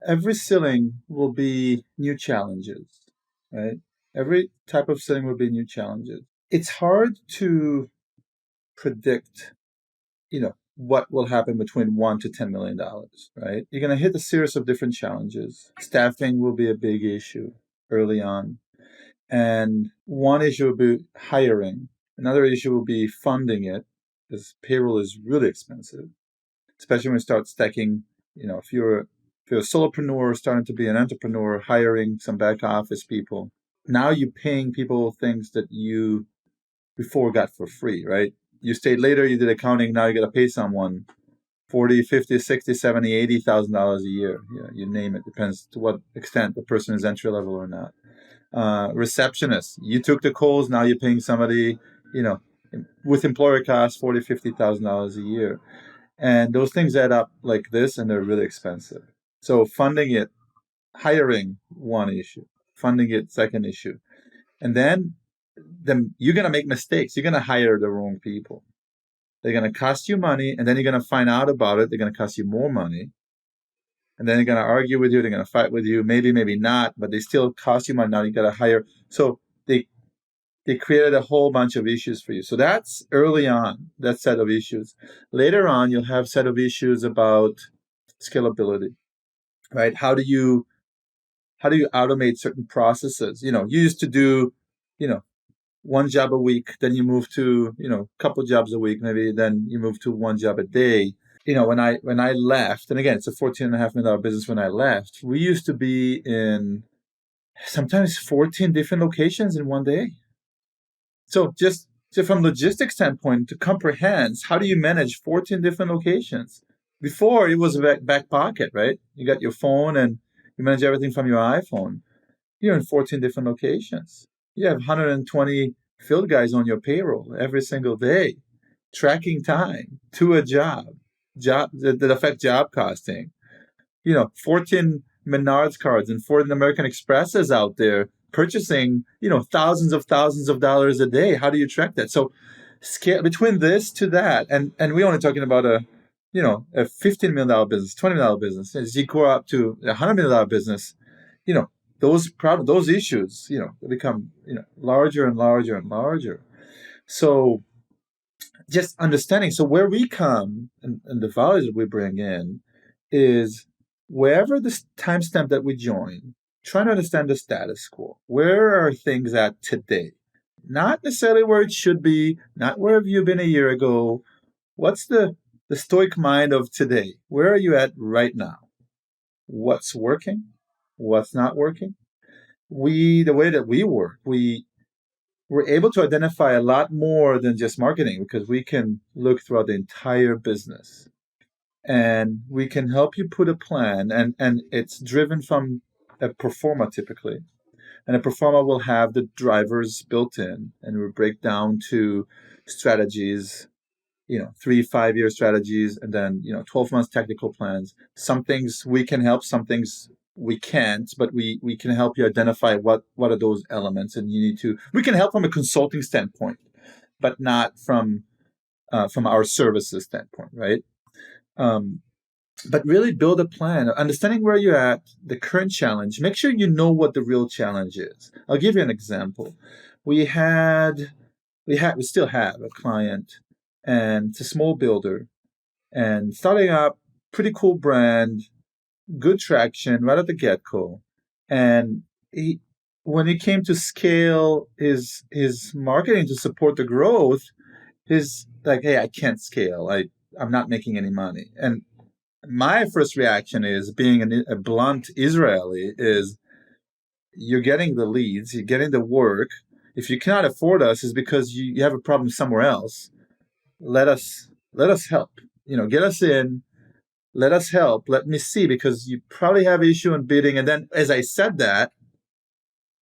every ceiling will be new challenges, right? Every type of ceiling will be new challenges. It's hard to predict, what will happen between $1 to $10 million, right? You're going to hit a series of different challenges. Staffing will be a big issue early on. And one issue will be hiring. Another issue will be funding it, because payroll is really expensive, especially when you start stacking, if you're a solopreneur starting to be an entrepreneur, hiring some back office people. Now you're paying people things that you before got for free, right? You stayed later, you did accounting, now you got to pay someone 40, 50, 60, 70, $80,000 a year. Yeah, you name it. Depends to what extent the person is entry level or not. Receptionist, you took the calls, now you're paying somebody, with employer costs, $40, $50,000 a year. And those things add up like this, and they're really expensive. So funding it, hiring, one issue. Funding it, second issue. And then you're going to make mistakes. You're going to hire the wrong people. They're going to cost you money, and then you're going to find out about it. They're going to cost you more money. And then they're going to argue with you. They're going to fight with you. Maybe, maybe not, but they still cost you money. Now you got to hire. So they created a whole bunch of issues for you. So that's early on, that set of issues. Later on, you'll have set of issues about scalability, right? How do you automate certain processes? You used to do, one job a week, then you move to, a couple jobs a week, maybe then you move to one job a day. When I left, and again, it's a $14.5 million business. When I left, we used to be in sometimes 14 different locations in one day. So just from logistics standpoint, to comprehend, how do you manage 14 different locations? Before, it was a back pocket, right? You got your phone and you manage everything from your iPhone. You're in 14 different locations. You have 120 field guys on your payroll every single day, tracking time to a job that affect job costing. 14 Menards cards and 14 American Expresses out there purchasing, thousands of dollars a day. How do you track that? So scale between this to that, and we're only talking about a $15 million business, $20 million business. As you grow up to a $100 million business, those issues, become, larger and larger and larger. So just understanding. So where we come and the values that we bring in is wherever the timestamp that we join, trying to understand the status quo. Where are things at today? Not necessarily where it should be, not where have you been a year ago. What's the stoic mind of today? Where are you at right now? What's working? What's not working? The way that we work, we're able to identify a lot more than just marketing, because we can look throughout the entire business. And we can help you put a plan, and it's driven from a pro forma typically. And a pro forma will have the drivers built in, and we break down to strategies, 3-5 year strategies, and then 12 months technical plans. Some things we can help, some things we can't, but we can help you identify what are those elements, and we can help from a consulting standpoint, but not from our services standpoint, right? But really build a plan, understanding where you're at, the current challenge. Make sure you know what the real challenge is. I'll give you an example. We still have a client, and it's a small builder, and starting up, pretty cool brand, good traction right at the get-go. And when it came to scale his marketing to support the growth, he's like, hey, I can't scale. I'm not making any money. And my first reaction is, being a blunt Israeli, is you're getting the leads, you're getting the work. If you cannot afford us, is because you have a problem somewhere else. Let us help. Get us in. Let us help. Let me see, because you probably have issue in bidding. And then as I said that,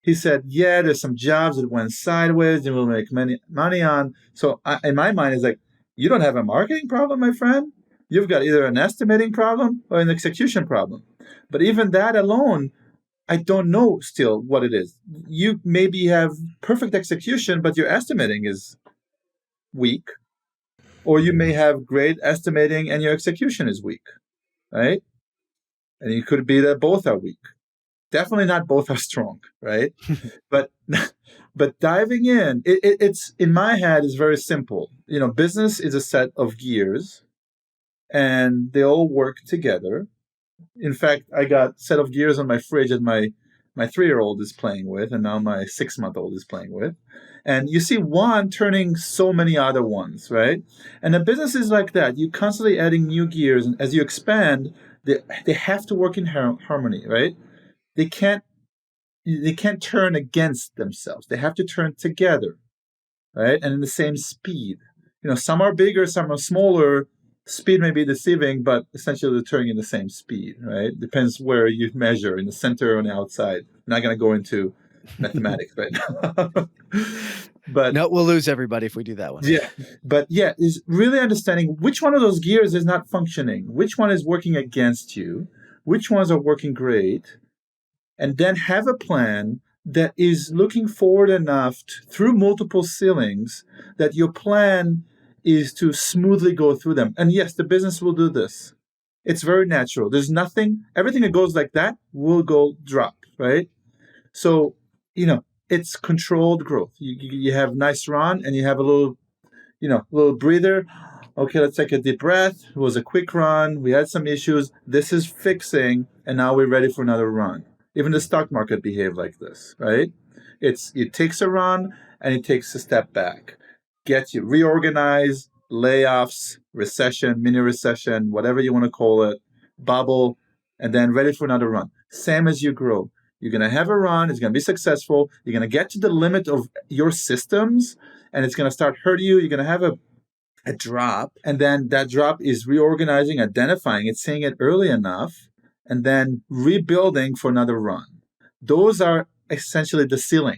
he said, yeah, there's some jobs that went sideways and we'll make money on. So in my mind, it's like, you don't have a marketing problem, my friend. You've got either an estimating problem or an execution problem. But even that alone, I don't know still what it is. You maybe have perfect execution, but your estimating is weak. Or you may have great estimating and your execution is weak, right? And it could be that both are weak. Definitely not both are strong, right? But but diving in, it's in my head is very simple. Business is a set of gears, and they all work together. In fact, I got a set of gears on my fridge that my 3-year-old is playing with, and now my 6-month-old is playing with. And you see one turning so many other ones, right? And the business is like that. You're constantly adding new gears, and as you expand, they have to work in harmony, right? They can't they can't turn against themselves. They have to turn together, right? And in the same speed. Some are bigger, some are smaller. Speed may be deceiving, but essentially they're turning in the same speed, right? Depends where you measure, in the center or on the outside. I'm not going to go into mathematics right now. But no, we'll lose everybody if we do that one. Yeah, is really understanding which one of those gears is not functioning, which one is working against you, which ones are working great, and then have a plan that is looking forward enough through multiple ceilings that your plan is to smoothly go through them. And yes, the business will do this. It's very natural. There's nothing, everything that goes like that will go drop, right? So, it's controlled growth. You have nice run and you have a little breather. Okay, let's take a deep breath. It was a quick run. We had some issues. This is fixing, and now we're ready for another run. Even the stock market behaved like this, right? It takes a run and it takes a step back. Gets you reorganized, layoffs, recession, mini recession, whatever you want to call it, bubble, and then ready for another run. Same as you grow. You're going to have a run. It's going to be successful. You're going to get to the limit of your systems, and it's going to start hurting you. You're going to have a drop, and then that drop is reorganizing, identifying it, seeing it early enough, and then rebuilding for another run. Those are essentially the ceiling.